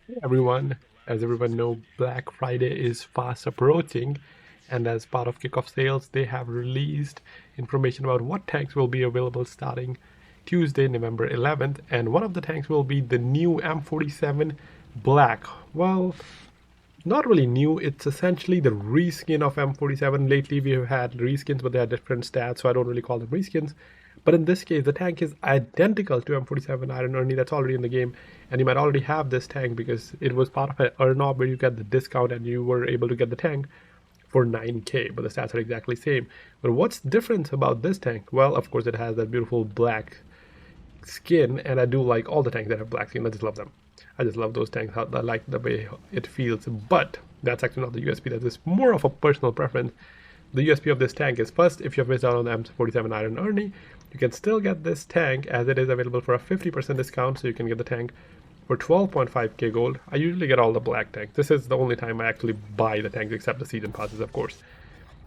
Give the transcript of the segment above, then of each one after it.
Hey everyone, as everyone know, Black Friday is fast approaching, and as part of kickoff sales, they have released information about what tanks will be available starting Tuesday, November 11th, and one of the tanks will be the new M47 Black. Well, not really new, it's essentially the reskin of M47. Lately we have had reskins, but they are different stats, so I don't really call them reskins. But in this case, the tank is identical to M47 Iron Arnie that's already in the game, and you might already have this tank because it was part of an earn where you get the discount and you were able to get the tank for 9k, but the stats are exactly the same. But what's different about this tank? Well, of course, it has that beautiful black skin, and I do like all the tanks that have black skin. I just love them. I just love those tanks. I like the way it feels. But that's actually not the USP. That is more of a personal preference. The USP of this tank is first, if you've missed out on the M47 Iron Arnie, you can still get this tank as it is available for a 50% discount. So you can get the tank for 12.5k gold. I usually get all the black tanks. This is the only time I actually buy the tanks except the season passes, of course.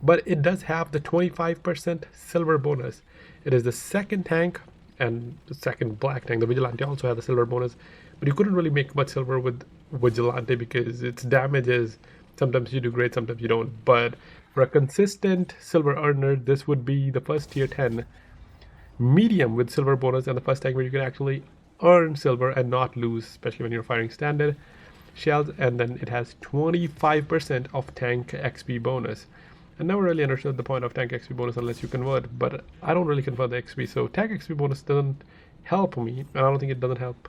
But it does have the 25% silver bonus. It is the second tank and the second black tank. The Vigilante also had the silver bonus, but you couldn't really make much silver with Vigilante because its damage is sometimes you do great, sometimes you don't. But for a consistent silver earner, this would be the first tier 10 medium with silver bonus and the first tank where you can actually earn silver and not lose, especially when you're firing standard shells. And then it has 25% of tank XP bonus. I never really understood the point of tank XP bonus unless you convert, but I don't really convert the XP, so tank XP bonus doesn't help me, and I don't think it doesn't help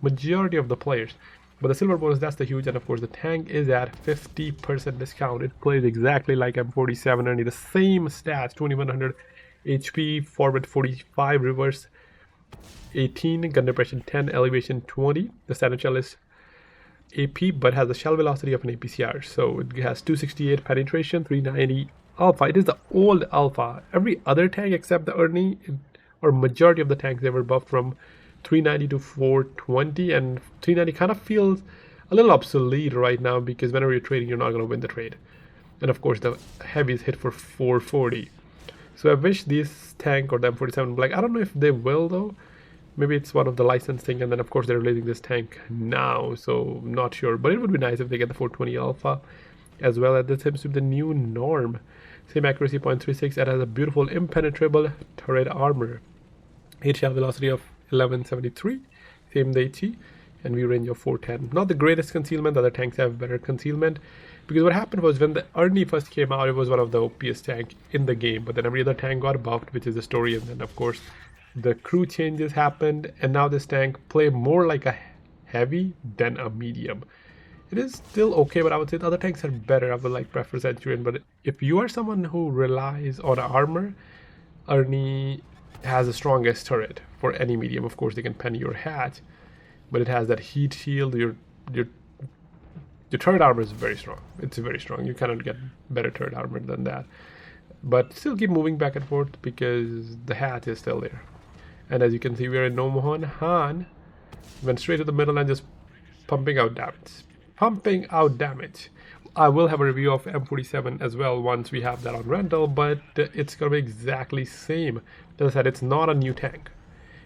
majority of the players. But the silver bonus, that's the huge, and of course the tank is at 50% discount. It plays exactly like M47, only the same stats, 2100 HP, forward 45, reverse 18, gun depression 10, elevation 20. The standard shell is AP but has the shell velocity of an APCR. So it has 268 penetration, 390 alpha. It is the old alpha. Every other tank except the Ernie, or majority of the tanks, they were buffed from 390 to 420, and 390 kind of feels a little obsolete right now because whenever you're trading, you're not going to win the trade. And of course, the heavies hit for 440. So I wish this tank or the M47 Black, I don't know if they will though. Maybe it's one of the licensing, and then of course they're releasing this tank now, so I'm not sure. But it would be nice if they get the 420 alpha as well, as this seems to be the new norm. Same accuracy 0.36, it has a beautiful impenetrable turret armor. 8 shell velocity of 1173, same the HE, and view range of 410. Not the greatest concealment, the other tanks have better concealment. Because what happened was when the Arnie first came out, it was one of the OPS tank in the game, but then every other tank got buffed, which is the story, and then of course the crew changes happened, and now this tank play more like a heavy than a medium. It is still okay, but I would say the other tanks are better. I would like prefer Centurion, but if you are someone who relies on armor, Arnie has the strongest turret for any medium. Of course, they can penny your hatch, but it has that heat shield. Your turret armor is very strong. It's very strong. You cannot get better turret armor than that. But still keep moving back and forth because the hatch is still there. And as you can see, we are in No Mohan. Han went straight to the middle and just pumping out damage. Pumping out damage. I will have a review of M47 as well once we have that on rental, but it's going to be exactly same. As I said, it's not a new tank.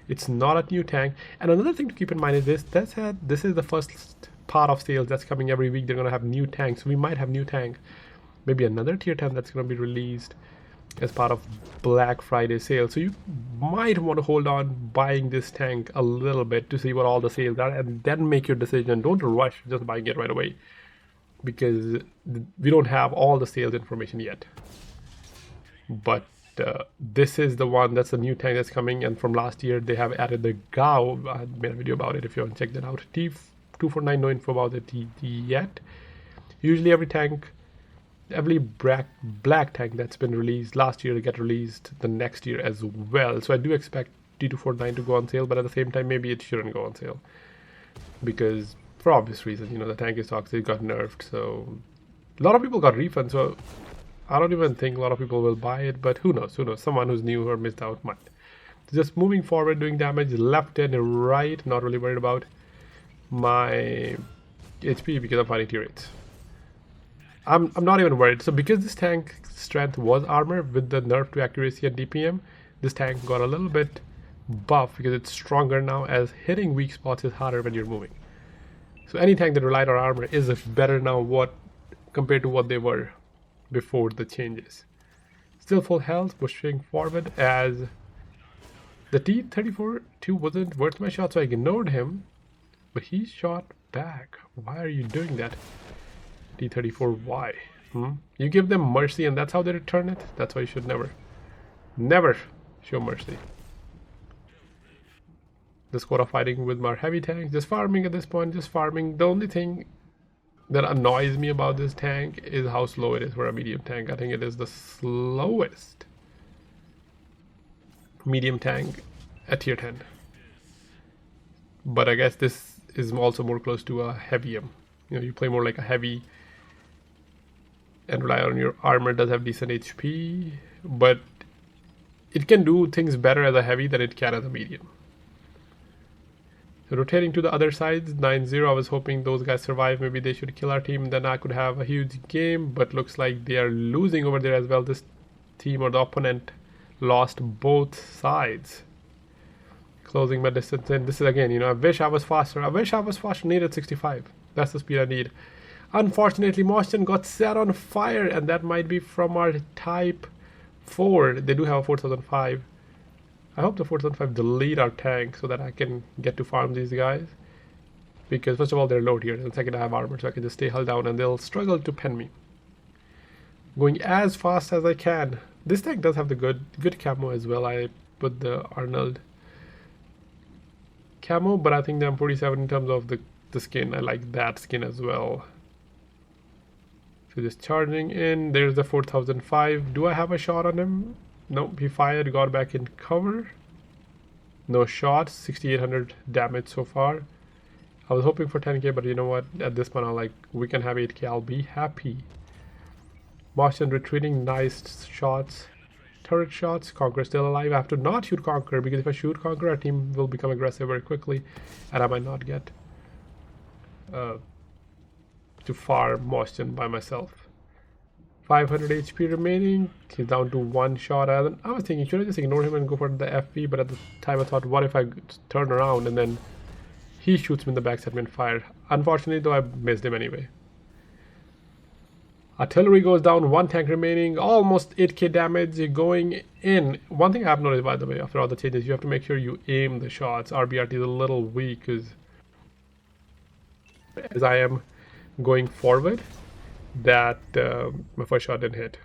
It's not a new tank. And another thing to keep in mind is this is the first part of sales that's coming every week. They're going to have new tanks. So we might have new tank. Maybe another tier 10 that's going to be released as part of Black Friday sale. So you might want to hold on buying this tank a little bit to see what all the sales are and then make your decision. Don't rush just buying it right away because we don't have all the sales information yet. But this is the one that's the new tank that's coming, and from last year they have added the GAU. I made a video about it if you want to check that out. T249, no info about it yet. Usually every black tank that's been released last year to get released the next year as well. So I do expect T249 to go on sale, but at the same time maybe it shouldn't go on sale because for obvious reasons, the tank is toxic, got nerfed, so a lot of people got refunds, so I don't even think a lot of people will buy it, but who knows, someone who's new or missed out might. Just moving forward, doing damage left and right, not really worried about my HP because I'm fighting tier 8s. I'm not even worried. So because this tank strength was armor with the nerf to accuracy and DPM, this tank got a little bit buff because it's stronger now, as hitting weak spots is harder when you're moving. So any tank that relied on armor is better now compared to what they were before the changes. Still full health, pushing forward as the T-34-2 wasn't worth my shot, so I ignored him. But he shot back. Why are you doing that? T-34, why? You give them mercy and that's how they return it? That's why you should never show mercy. The squad are fighting with my heavy tanks, just farming at this point, just farming. The only thing that annoys me about this tank is how slow it is for a medium tank. I think it is the slowest medium tank at tier 10. But I guess this is also more close to a heavium. You know, you play more like a heavy and rely on your armor. Does have decent HP, but it can do things better as a heavy than it can as a medium. So rotating to the other side, 9-0. I was hoping those guys survive. Maybe they should kill our team, then I could have a huge game, but looks like they are losing over there as well. This team or the opponent lost both sides. Closing my distance in. This is again, you know, I wish I was faster. Needed 65. That's the speed I need. Unfortunately, Motion got set on fire, and that might be from our Type 4. They do have a 4005. I hope the 4005 delete our tank so that I can get to farm these guys. Because first of all, they're low tier, and second, I have armor, so I can just stay held down and they'll struggle to pen me. Going as fast as I can. This tank does have the good camo as well. I put the Arnold camo, but I think the M47 in terms of the skin, I like that skin as well. So just charging in. There's the 4005. Do I have a shot on him? Nope, he fired, got back in cover. No shots, 6800 damage so far. I was hoping for 10k, but you know what? At this point, I'm like, we can have 8k, I'll be happy. Boston retreating, nice shots. Turret shots, Conqueror still alive. I have to not shoot Conqueror, because if I shoot Conqueror, our team will become aggressive very quickly, and I might not get to farm Boston by myself. 500 HP remaining. He's down to one shot. I was thinking, should I just ignore him and go for the FP? But at the time I thought, what if I turn around and then he shoots me in the back, set me on fire. Unfortunately though, I missed him anyway. Artillery goes down, one tank remaining, almost 8k damage going in. One thing I have noticed, by the way, after all the changes, you have to make sure you aim the shots. RBRT is a little weak as I am going forward. That my first shot didn't hit.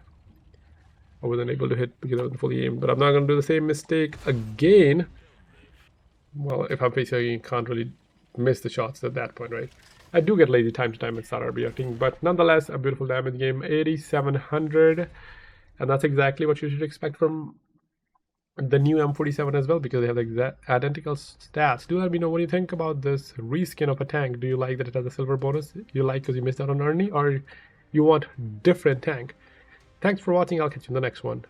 I wasn't able to hit because I wasn't fully aimed, but I'm not going to do the same mistake again. Well, if I'm facing, you can't really miss the shots at that point, right? I do get lazy time to time and start RBRTing, but nonetheless, a beautiful damage game, 8700, and that's exactly what you should expect from the new M47 as well, because they have the exact identical stats. Do let me know what you think about this reskin of a tank. Do you like that it has a silver bonus? You like because you missed out on Arnie, or you want different tank? Thanks for watching. I'll catch you in the next one.